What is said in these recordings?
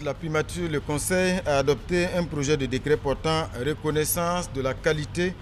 la primature, le Conseil a adopté un projet de décret portant reconnaissance de la qualité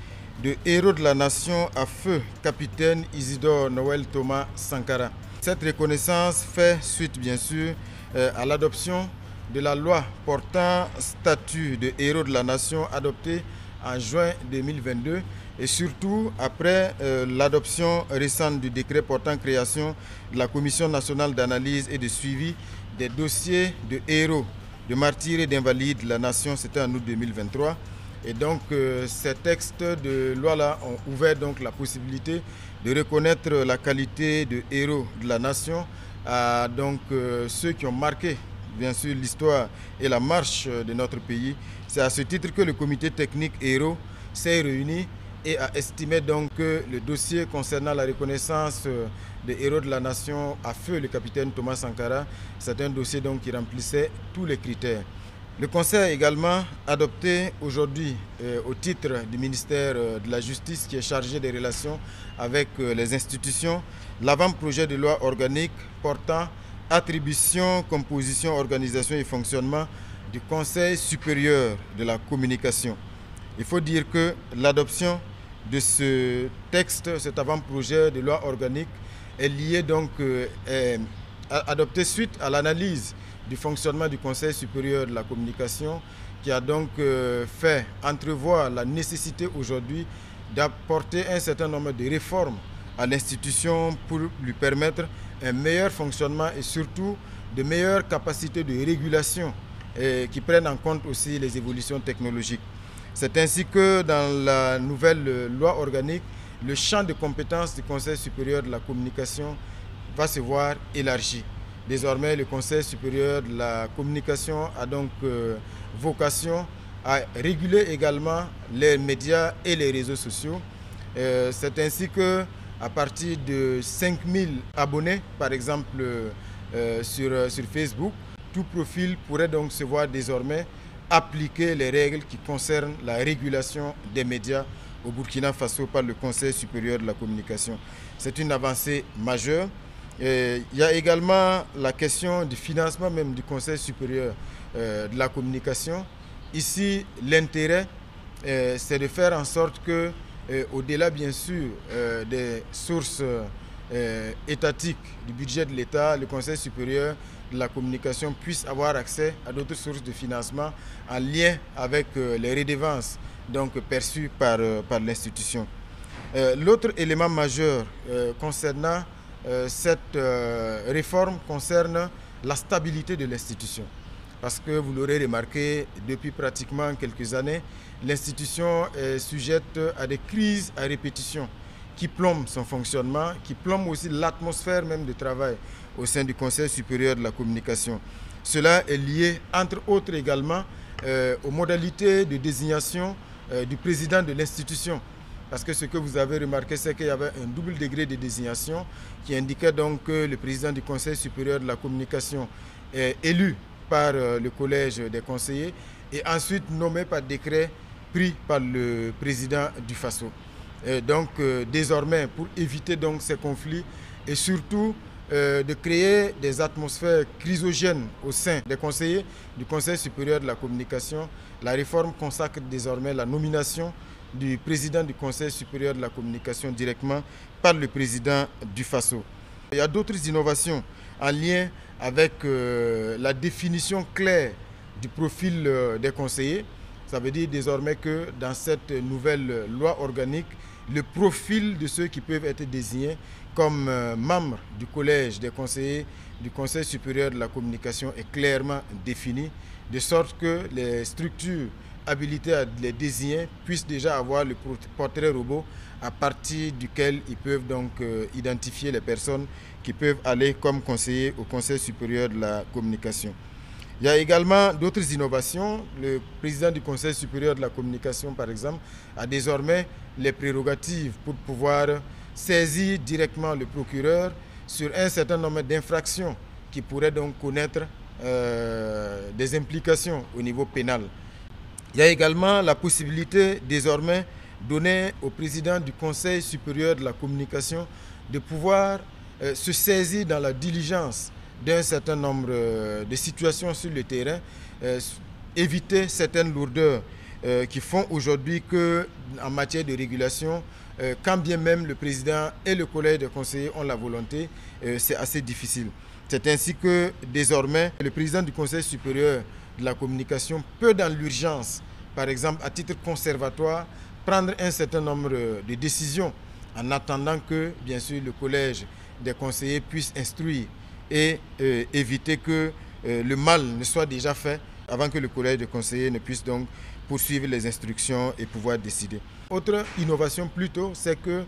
de héros de la nation à feu capitaine Isidore Noël Thomas Sankara. Cette reconnaissance fait suite bien sûr à l'adoption de la loi portant statut de héros de la nation adoptée en juin 2022 et surtout après l'adoption récente du décret portant création de la Commission nationale d'analyse et de suivi des dossiers de héros, de martyrs et d'invalides de la nation, c'était en août 2023. Et donc ces textes de loi-là ont ouvert donc la possibilité de reconnaître la qualité de héros de la nation à donc ceux qui ont marqué bien sûr l'histoire et la marche de notre pays. C'est à ce titre que le comité technique héros s'est réuni et a estimé donc que le dossier concernant la reconnaissance des héros de la nation à feu le capitaine Thomas Sankara, c'est un dossier donc qui remplissait tous les critères. Le Conseil a également adopté aujourd'hui, au titre du ministère de la Justice qui est chargé des relations avec les institutions, l'avant-projet de loi organique portant attribution, composition, organisation et fonctionnement du Conseil supérieur de la communication. Il faut dire que l'adoption de ce texte, cet avant-projet de loi organique, est lié donc, adopté suite à l'analyse du fonctionnement du Conseil supérieur de la communication qui a donc fait entrevoir la nécessité aujourd'hui d'apporter un certain nombre de réformes à l'institution pour lui permettre un meilleur fonctionnement et surtout de meilleures capacités de régulation qui prennent en compte aussi les évolutions technologiques. C'est ainsi que dans la nouvelle loi organique, le champ de compétences du Conseil supérieur de la communication va se voir élargi. Désormais, le Conseil supérieur de la communication a donc vocation à réguler également les médias et les réseaux sociaux. C'est ainsi que à partir de 5000 abonnés, par exemple sur Facebook, tout profil pourrait donc se voir désormais appliquer les règles qui concernent la régulation des médias au Burkina Faso par le Conseil supérieur de la communication. C'est une avancée majeure. Et il y a également la question du financement même du Conseil supérieur de la communication. Ici, l'intérêt, c'est de faire en sorte que, au-delà bien sûr des sources étatiques du budget de l'État, le Conseil supérieur de la communication puisse avoir accès à d'autres sources de financement en lien avec les redevances donc, perçues par l'institution. L'autre élément majeur concernant cette réforme concerne la stabilité de l'institution. Parce que vous l'aurez remarqué, depuis pratiquement quelques années, l'institution est sujette à des crises à répétition qui plombent son fonctionnement, qui plombent aussi l'atmosphère même de travail au sein du Conseil supérieur de la communication. Cela est lié, entre autres également, aux modalités de désignation du président de l'institution. Parce que ce que vous avez remarqué, c'est qu'il y avait un double degré de désignation qui indiquait donc que le président du Conseil supérieur de la communication est élu par le collège des conseillers et ensuite nommé par décret pris par le président du Faso. Et donc désormais, pour éviter donc ces conflits et surtout de créer des atmosphères chrysogènes au sein des conseillers du Conseil supérieur de la communication, la réforme consacre désormais la nomination du président du Conseil supérieur de la communication directement par le président du Faso. Il y a d'autres innovations en lien avec la définition claire du profil des conseillers. Ça veut dire désormais que dans cette nouvelle loi organique, le profil de ceux qui peuvent être désignés comme membres du collège des conseillers du Conseil supérieur de la communication est clairement défini, de sorte que les structures habilités à les désigner puissent déjà avoir le portrait robot à partir duquel ils peuvent donc identifier les personnes qui peuvent aller comme conseillers au Conseil supérieur de la communication. Il y a également d'autres innovations. Le président du Conseil supérieur de la communication, par exemple, a désormais les prérogatives pour pouvoir saisir directement le procureur sur un certain nombre d'infractions qui pourraient donc connaître des implications au niveau pénal. Il y a également la possibilité désormais donnée au président du Conseil supérieur de la communication de pouvoir se saisir dans la diligence d'un certain nombre de situations sur le terrain, éviter certaines lourdeurs qui font aujourd'hui qu'en matière de régulation, quand bien même le président et le collège de conseillers ont la volonté, c'est assez difficile. C'est ainsi que désormais, le président du Conseil supérieur de la communication peut dans l'urgence, par exemple à titre conservatoire, prendre un certain nombre de décisions en attendant que, bien sûr, le collège des conseillers puisse instruire et éviter que le mal ne soit déjà fait avant que le collège des conseillers ne puisse donc poursuivre les instructions et pouvoir décider. Autre innovation plutôt, c'est que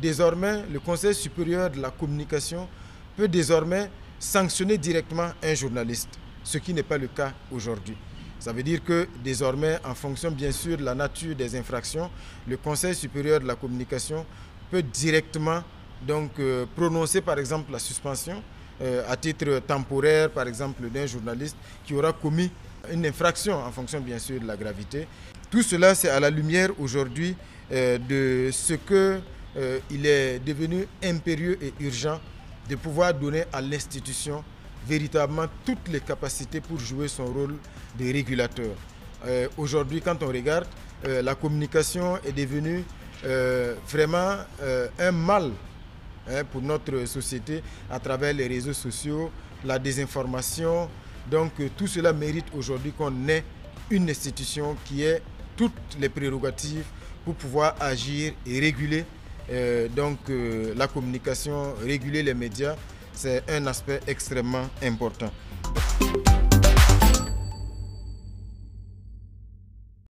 désormais, le Conseil supérieur de la communication peut désormais sanctionner directement un journaliste, ce qui n'est pas le cas aujourd'hui. Ça veut dire que désormais, en fonction bien sûr de la nature des infractions, le Conseil supérieur de la communication peut directement donc, prononcer par exemple la suspension à titre temporaire par exemple d'un journaliste qui aura commis une infraction en fonction bien sûr de la gravité. Tout cela c'est à la lumière aujourd'hui de ce qu'il est devenu impérieux et urgent de pouvoir donner à l'institution véritablement toutes les capacités pour jouer son rôle de régulateur. Aujourd'hui, quand on regarde, la communication est devenue vraiment un mal pour notre société à travers les réseaux sociaux, la désinformation. Donc tout cela mérite aujourd'hui qu'on ait une institution qui ait toutes les prérogatives pour pouvoir agir et réguler la communication, réguler les médias. C'est un aspect extrêmement important.